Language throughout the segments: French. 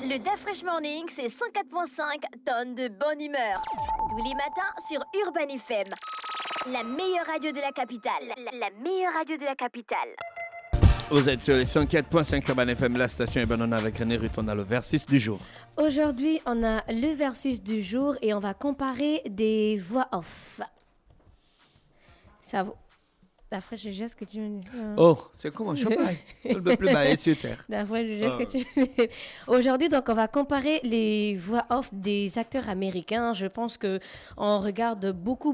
Le Dafresh Morning, c'est 104.5 tonnes de bonne humeur. Tous les matins sur Urban FM. La meilleure radio de la capitale. La meilleure radio de la capitale. Vous êtes sur les 104.5 Urban FM, la station Urban. On est avec René Ruth, on a le versus du jour. Aujourd'hui, on a le versus du jour et on va comparer des voix off. Ça vaut... D'après, je geste que tu me dis. Oh, c'est comment je baille. Je ne peux plus bailler sur terre. D'après, je geste que tu me dis. Aujourd'hui, donc, on va comparer les voix off des acteurs américains. Je pense qu'on regarde beaucoup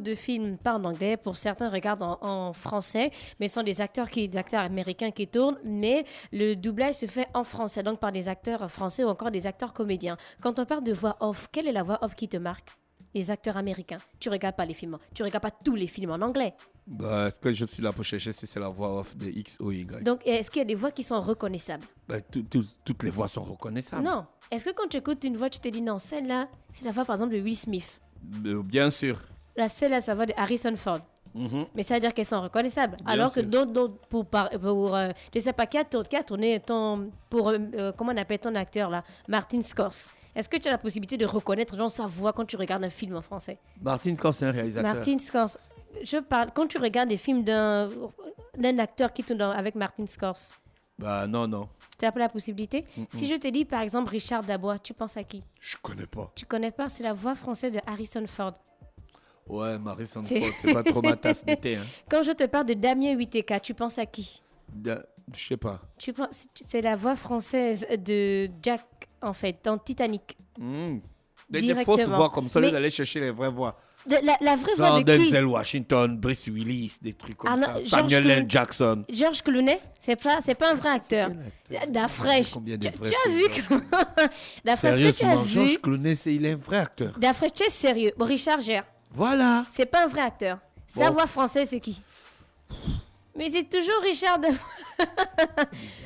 de films pas en anglais. Pour certains, regardent en français, mais ce sont des acteurs américains qui tournent. Mais le doublage se fait en français, donc par des acteurs français ou encore des acteurs comédiens. Quand on parle de voix off, quelle est la voix off qui te marque? Les acteurs américains. Tu regardes pas les films. Tu regardes pas tous les films en anglais. Ce que je suis là pour chercher, c'est la voix off de X ou Y. Donc, est-ce qu'il y a des voix qui sont reconnaissables? Toutes les voix sont reconnaissables. Non. Est-ce que quand tu écoutes une voix, tu te dis non, celle-là, c'est la voix par exemple de Will Smith. Bien sûr. Celle-là, ça va de Harrison Ford. Mm-hmm. Mais ça veut dire qu'elles sont reconnaissables. Bien alors sûr. que d'autres, je sais pas, qui a tourné comment on appelle ton acteur là, Martin Scorsese. Est-ce que tu as la possibilité de reconnaître sa voix quand tu regardes un film en français? Martin Scorsese, c'est un réalisateur. Martin Scorsese. Je parle, quand tu regardes des films d'un acteur qui tourne avec Martin Scorsese. Non. Tu n'as pas la possibilité? Si je te dis par exemple Richard Dabois, tu penses à qui? Je connais pas. Tu connais pas? C'est la voix française de Harrison Ford. Ouais, Harrison Ford, c'est pas trop ma tasse de thé. Hein. Quand je te parle de Damien Whittaker, tu penses à qui? Je sais pas. C'est la voix française de Jack, en fait, dans Titanic. Des fausses voix comme ça, d'aller chercher les vraies voix. La vraie voix de qui? Denzel Washington, Bruce Willis, des trucs comme ça. George Samuel L. Jackson. George Clooney, c'est pas un vrai acteur. Dafresh, tu as vu Dafresh, est-ce que tu as vu? George Clooney, il est un vrai acteur. Dafresh, tu es sérieux? Bon, Richard Gere. Voilà. C'est pas un vrai acteur. Sa voix française, c'est qui? Mais c'est toujours Richard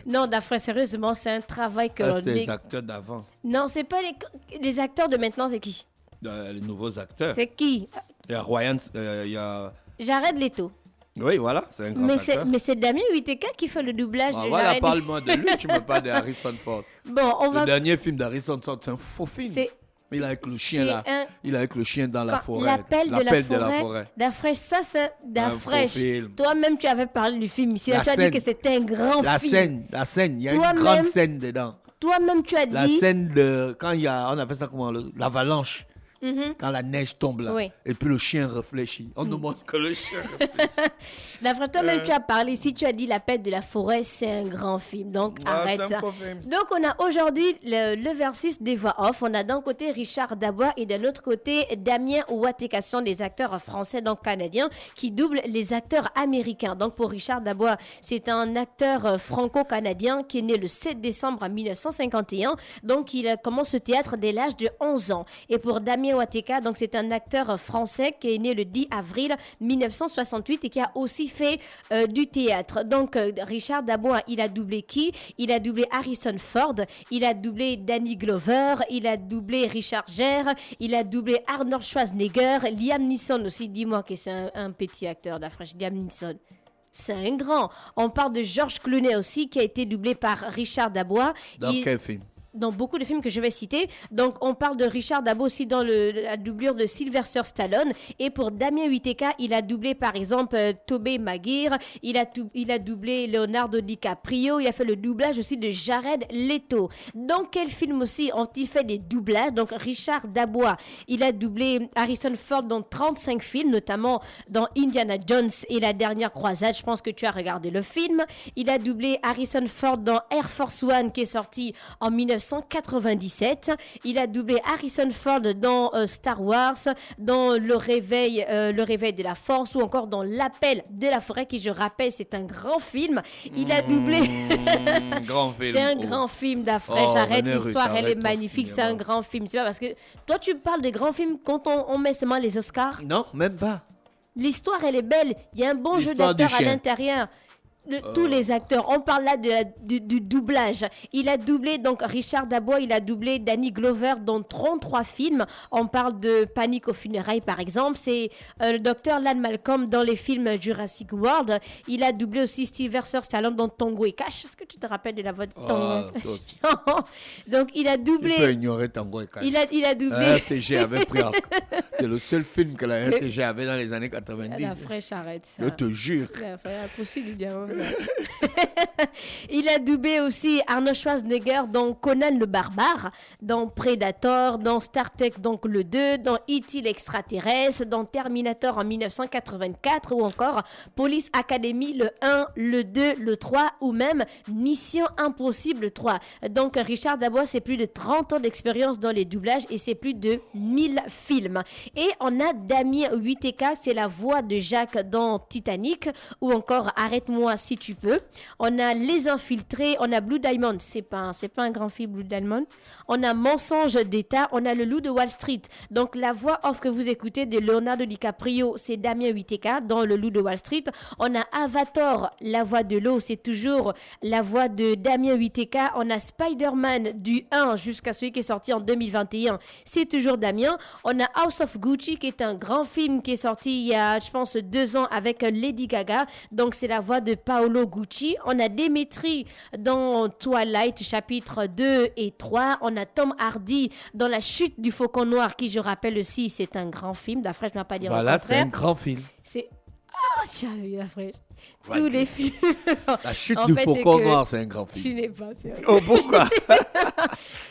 Non, Dafresh, sérieusement, c'est un travail que c'est les acteurs d'avant. Non, c'est pas les acteurs de maintenant, c'est qui? Les nouveaux acteurs. C'est qui? Il y a Ryan, il y a... Jared Leto. Oui, voilà, c'est un grand acteur. Mais c'est Damien Whittaker qui fait le doublage de voilà, Jared. parle-moi de lui, tu me parles de Harrison Ford. Bon, Le dernier film d'Harrison Ford, c'est un faux film. Il est avec le chien là. Il est avec le chien dans la forêt. L'appel de la forêt. Dafresh, ça c'est Dafresh. Toi-même, tu avais parlé du film ici. Tu as dit que c'était un grand film. La scène, il y a une grande scène dedans. Toi-même, tu as dit... La scène de... Quand il y a... On appelle ça comment? L'avalanche. Quand la neige tombe là, et puis le chien réfléchit. On ne montre que le chien réfléchit. D'après toi-même, tu as parlé, si tu as dit L'appel de la forêt, c'est un grand film. Donc, arrête ça. Donc, on a aujourd'hui le versus des voix off. On a d'un côté Richard Dabois et de l'autre côté Damien Whittaker. Ce sont des acteurs français, donc canadiens, qui doublent les acteurs américains. Donc, pour Richard Dabois, c'est un acteur franco-canadien qui est né le 7 décembre 1951. Donc, il commence le théâtre dès l'âge de 11 ans. Et pour Damien Whittaker, donc c'est un acteur français qui est né le 10 avril 1968 et qui a aussi fait du théâtre. Donc Richard Dabois, il a doublé qui? Il a doublé Harrison Ford, il a doublé Danny Glover, il a doublé Richard Gere, il a doublé Arnold Schwarzenegger, Liam Neeson aussi. Dis-moi que c'est un petit acteur d'Afrique, Liam Neeson. C'est un grand. On parle de George Clooney aussi qui a été doublé par Richard Dabois. Dans quel film? Dans beaucoup de films que je vais citer. Donc, on parle de Richard Dabois aussi dans la doublure de Sylvester Stallone. Et pour Damien Whittaker, il a doublé, par exemple, Tobey Maguire. Il a doublé Leonardo DiCaprio. Il a fait le doublage aussi de Jared Leto. Dans quel film aussi ont-ils fait des doublages? Donc, Richard Dabois, il a doublé Harrison Ford dans 35 films, notamment dans Indiana Jones et la dernière croisade. Je pense que tu as regardé le film. Il a doublé Harrison Ford dans Air Force One, qui est sorti en 1997. Il a doublé Harrison Ford dans Star Wars, dans le réveil de la force ou encore dans L'appel de la forêt qui, je rappelle, c'est un grand film. Il a doublé... grand film. C'est un grand film d'Afresh. Arrête, l'histoire, elle est magnifique. C'est un grand film. C'est pas parce que toi, tu parles de grands films quand on met seulement les Oscars. Non, même pas. L'histoire, elle est belle. Il y a un bon jeu d'acteurs à l'intérieur. tous les acteurs. On parle là du doublage. Il a doublé, donc Richard Dabois, il a doublé Danny Glover dans 33 films. On parle de Panique aux funérailles, par exemple. C'est le docteur Ian Malcolm dans les films Jurassic World. Il a doublé aussi Sylvester Stallone dans Tango et Cash. Est-ce que tu te rappelles de la voix de Tango? Donc, il a doublé... Il peut ignorer Tango et Cash. Il a doublé... RTG avait pris... C'est le seul film que la RTG avait dans les années 90. La fraîche, arrête ça. Je te jure. Il a doublé aussi Arnold Schwarzenegger dans Conan le Barbare, dans Predator, dans Star Trek donc le 2, dans E.T. l'extraterrestre, dans Terminator en 1984 ou encore Police Academy le 1, le 2, le 3 ou même Mission Impossible 3. Donc Richard Dabois, c'est plus de 30 ans d'expérience dans les doublages et c'est plus de 1000 films. Et on a Damien Huiteka, c'est la voix de Jacques dans Titanic ou encore Arrête-moi si tu peux. On a Les Infiltrés, on a Blue Diamond, c'est pas un grand film Blue Diamond. On a Mensonge d'État, on a Le Loup de Wall Street. Donc la voix off que vous écoutez de Leonardo DiCaprio, c'est Damien Huiteka dans Le Loup de Wall Street. On a Avatar, la voix de l'eau, c'est toujours la voix de Damien Huiteka. On a Spider-Man du 1 jusqu'à celui qui est sorti en 2021, c'est toujours Damien. On a House of Gucci qui est un grand film qui est sorti il y a, je pense, 2 ans avec Lady Gaga. Donc c'est la voix de Paolo Gucci. On a Demetri dans Twilight chapitre 2 et 3. On a Tom Hardy dans La Chute du Faucon Noir qui, je rappelle aussi, c'est un grand film. D'après, je ne vais pas dire le contraire. Voilà, c'est un grand film. C'est... Ah, tu as vu, D'après. Tous les films. La Chute du Faucon Noir, c'est un grand film. Tu n'es pas sérieux. Oh, pourquoi?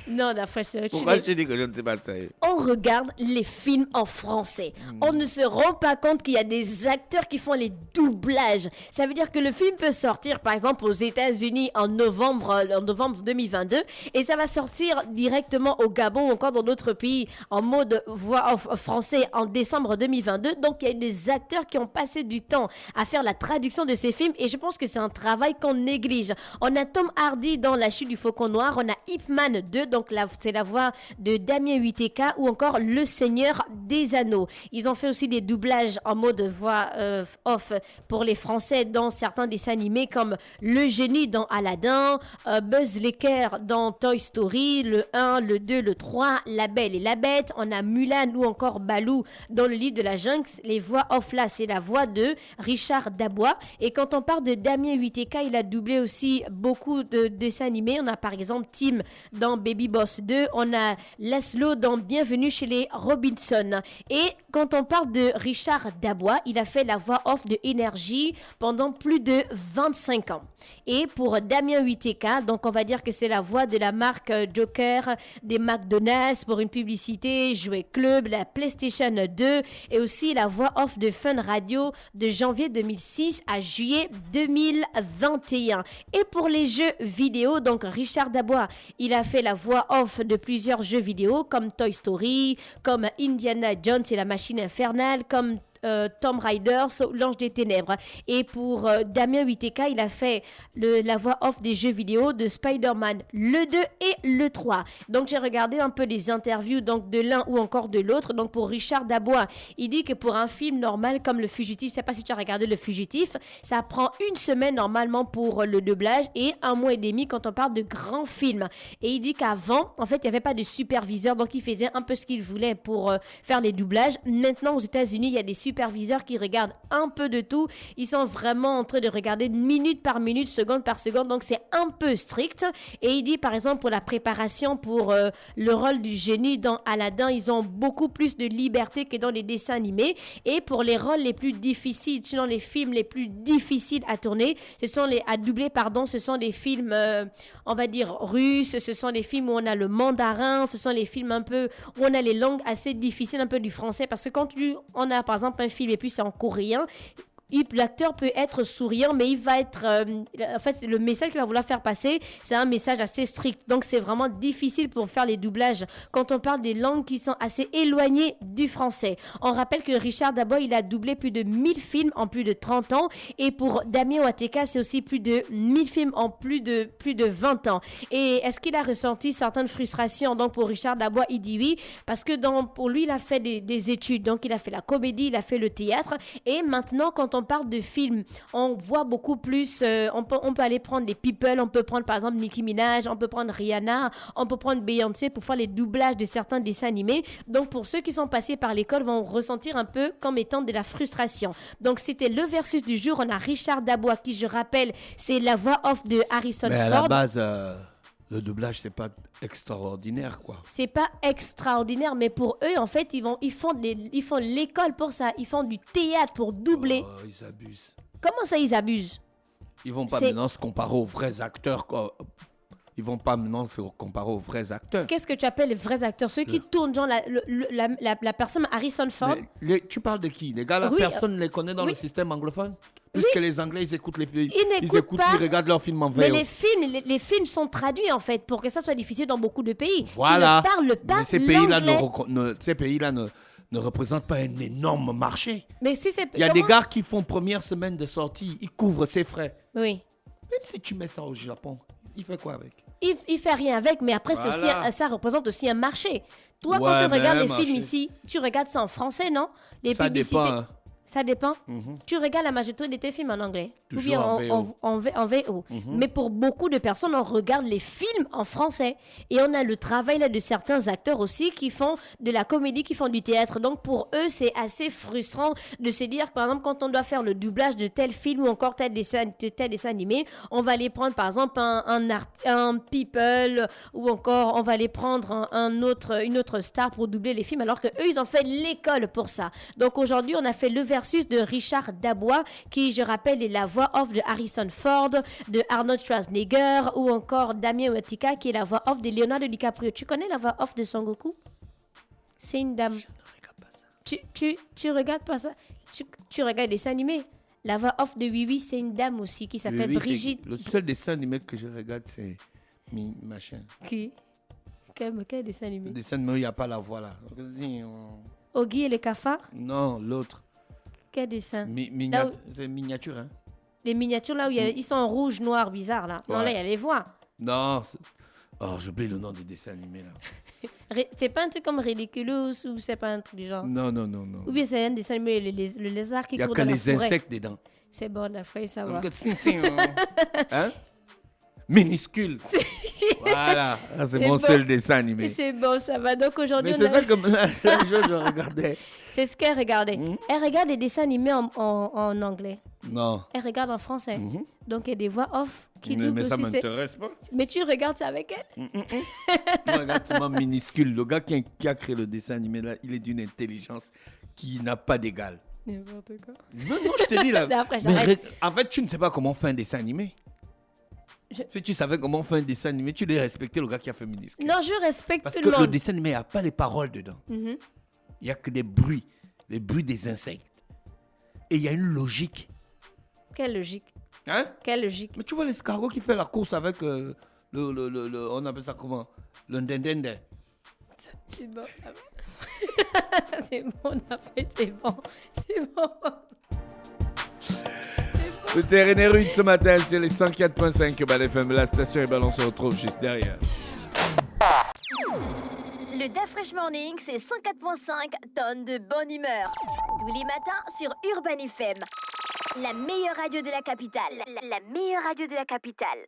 Non, d'après, c'est... Pourquoi je dis que je ne sais pas ça? On regarde les films en français. On ne se rend pas compte qu'il y a des acteurs qui font les doublages. Ça veut dire que le film peut sortir, par exemple, aux États-Unis en novembre 2022 et ça va sortir directement au Gabon ou encore dans d'autres pays en mode voix français en décembre 2022. Donc, il y a des acteurs qui ont passé du temps à faire la traduction de ces films et je pense que c'est un travail qu'on néglige. On a Tom Hardy dans La Chute du Faucon Noir, on a Ip Man 2, donc c'est la voix de Damien Huiteka ou encore Le Seigneur des Anneaux. Ils ont fait aussi des doublages en mode voix off pour les Français dans certains dessins animés comme Le Génie dans Aladdin, Buzz l'équerre dans Toy Story, le 1, le 2, le 3, La Belle et la Bête. On a Mulan ou encore Balou dans Le Livre de la Jungle. Les voix off là, c'est la voix de Richard Dabois. Et quand on parle de Damien Huiteka, il a doublé aussi beaucoup de dessins animés. On a par exemple Tim dans Baby Boss 2. On a Laszlo dans Bienvenue chez les Robinson. Et quand on parle de Richard Dabois, il a fait la voix off de Énergie pendant plus de 25 ans. Et pour Damien Huiteka, donc on va dire que c'est la voix de la marque Joker, des McDonald's pour une publicité, Jouet Club, la PlayStation 2 et aussi la voix off de Fun Radio de janvier 2006 à juillet 2021. Et pour les jeux vidéo, donc Richard Dabois, il a fait la voix off de plusieurs jeux vidéo comme Toy Story, comme Indiana Jones et la machine infernale, comme Tomb Raider, L'Ange des Ténèbres. Et pour Damien Huiteka, il a fait la voix off des jeux vidéo de Spider-Man, le 2 et le 3. Donc j'ai regardé un peu les interviews donc, de l'un ou encore de l'autre. Donc pour Richard Dabois, il dit que pour un film normal comme Le Fugitif, je ne sais pas si tu as regardé Le Fugitif, ça prend 1 semaine normalement pour le doublage et 1 mois et demi quand on parle de grands films. Et il dit qu'avant, en fait, il n'y avait pas de superviseur, donc il faisait un peu ce qu'il voulait pour faire les doublages. Maintenant, aux États-Unis, il y a des superviseurs qui regardent un peu de tout. Ils sont vraiment en train de regarder minute par minute, seconde par seconde. Donc, c'est un peu strict. Et il dit, par exemple, pour la préparation pour le rôle du génie dans Aladdin, ils ont beaucoup plus de liberté que dans les dessins animés. Et pour les rôles les plus difficiles, dans les films les plus difficiles à tourner, à doubler, ce sont les films, on va dire, russes. Ce sont les films où on a le mandarin. Ce sont les films un peu où on a les langues assez difficiles, un peu du français. Parce que quand on a, par exemple, un film et puis c'est en coréen, l'acteur peut être souriant, mais il va être... en fait, le message qu'il va vouloir faire passer, c'est un message assez strict. Donc, c'est vraiment difficile pour faire les doublages quand on parle des langues qui sont assez éloignées du français. On rappelle que Richard Dabois, il a doublé plus de 1000 films en plus de 30 ans. Et pour Damien Huiteka, c'est aussi plus de 1000 films en plus de 20 ans. Et est-ce qu'il a ressenti certaines frustrations? Donc, pour Richard Dabois, il dit oui. Parce que pour lui, il a fait des études. Donc, il a fait la comédie, il a fait le théâtre. Et maintenant, quand on on parle de films, on voit beaucoup plus, on peut aller prendre des people, on peut prendre par exemple Nicki Minaj, on peut prendre Rihanna, on peut prendre Beyoncé pour faire les doublages de certains dessins animés. Donc pour ceux qui sont passés par l'école vont ressentir un peu comme étant de la frustration. Donc c'était le versus du jour. On a Richard Dabois qui, je rappelle, c'est la voix off de Harrison Ford. Mais à la base, le doublage, c'est pas extraordinaire, quoi. C'est pas extraordinaire, mais pour eux, en fait, ils font l'école pour ça. Ils font du théâtre pour doubler. Oh, ils abusent. Comment ça, ils abusent? Ils vont pas maintenant se comparer aux vrais acteurs, quoi. Ils vont pas maintenant se comparer aux vrais acteurs. Qu'est-ce que tu appelles les vrais acteurs? Ceux qui tournent, genre la personne Harrison Ford. Tu parles de qui? Les gars, là, personne ne les connaît dans le système anglophone? Puisque les Anglais, ils écoutent les films. Ils regardent leurs films en VO. Mais les films sont traduits, en fait, pour que ça soit diffusé dans beaucoup de pays. Voilà. Ils ne parlent pas l'anglais. Ces pays-là ne représentent pas un énorme marché. Mais si c'est... Il y a des gars qui font première semaine de sortie, ils couvrent ses frais. Oui. Même si tu mets ça au Japon, il fait quoi avec? Il fait rien avec, mais après, ça représente aussi un marché. Toi, quand tu regardes les films ici, tu regardes ça en français, non? Les ça publicités... dépend, hein. Ça dépend. Tu regardes la majorité de tes films en anglais. Toujours ou bien en VO. Mais pour beaucoup de personnes, on regarde les films en français. Et on a le travail là, de certains acteurs aussi qui font de la comédie, qui font du théâtre. Donc pour eux, c'est assez frustrant de se dire que, par exemple, quand on doit faire le doublage de tel film ou encore tel dessin animé, on va aller prendre, par exemple, un people ou encore on va aller prendre une autre star pour doubler les films alors qu'eux, ils ont fait l'école pour ça. Donc aujourd'hui, on a fait le versus de Richard Dabois, qui, je rappelle, est la voix off de Harrison Ford, de Arnold Schwarzenegger, ou encore Damien Watika, qui est la voix off de Leonardo DiCaprio. Tu connais la voix off de Son Goku? C'est une dame. Je ne regarde pas ça. Tu regardes pas ça? Tu regardes des dessins animés? La voix off de Oui, c'est une dame aussi, qui s'appelle Brigitte. Le seul dessin animé que je regarde, c'est machin. Qui? Quel dessin animé? Le dessin animé où il n'y a pas la voix, là. Oggy et les cafards? Non, l'autre. Quel dessin? C'est miniature, hein? Les miniatures là où ils sont en rouge, noir, bizarre là. Ouais. Non, là, il y a les voix. Non. Oh, j'oublie le nom des dessins animés là. C'est pas un truc comme Ridiculous ou c'est pas un truc du genre? Non. Ou bien c'est un dessin animé, le lézard qui court dans la forêt. Il n'y a que les insectes dedans. C'est bon, la feuille, ça va. Hein? Minuscule. Voilà, c'est mon seul dessin animé. C'est bon, ça va. Donc aujourd'hui, mais c'est ça comme je regardais. C'est ce qu'elle regardait. Elle regarde des dessins animés en anglais. Non. Elle regarde en français. Donc il y a des voix off qui doublent aussi. Mais ça m'intéresse pas. Mais tu regardes ça avec elle? Regarde, c'est minuscule. Le gars qui a créé le dessin animé là, il est d'une intelligence qui n'a pas d'égal. N'importe quoi. Non, je te dis là. Après, en fait, tu ne sais pas comment on fait un dessin animé. Si tu savais comment on fait un dessin animé, tu devrais respecter le gars qui a fait minuscule. Non, je respecte parce tout le monde. Parce que le dessin animé, il n'y a pas les paroles dedans. Il n'y a que des bruits, les bruits des insectes. Et il y a une logique. Quelle logique? Hein? Quelle logique? Mais tu vois l'escargot qui fait la course avec on appelle ça comment? Le ndendende. C'est bon. C'est bon, c'est bon. C'est bon. Le terrain est rude ce matin, c'est les 104.5 Bal FM. La station et on se retrouve juste derrière. Le Da Fresh Morning, c'est 104.5 tonnes de bonne humeur. Tous les matins sur Urban FM. La meilleure radio de la capitale. La meilleure radio de la capitale.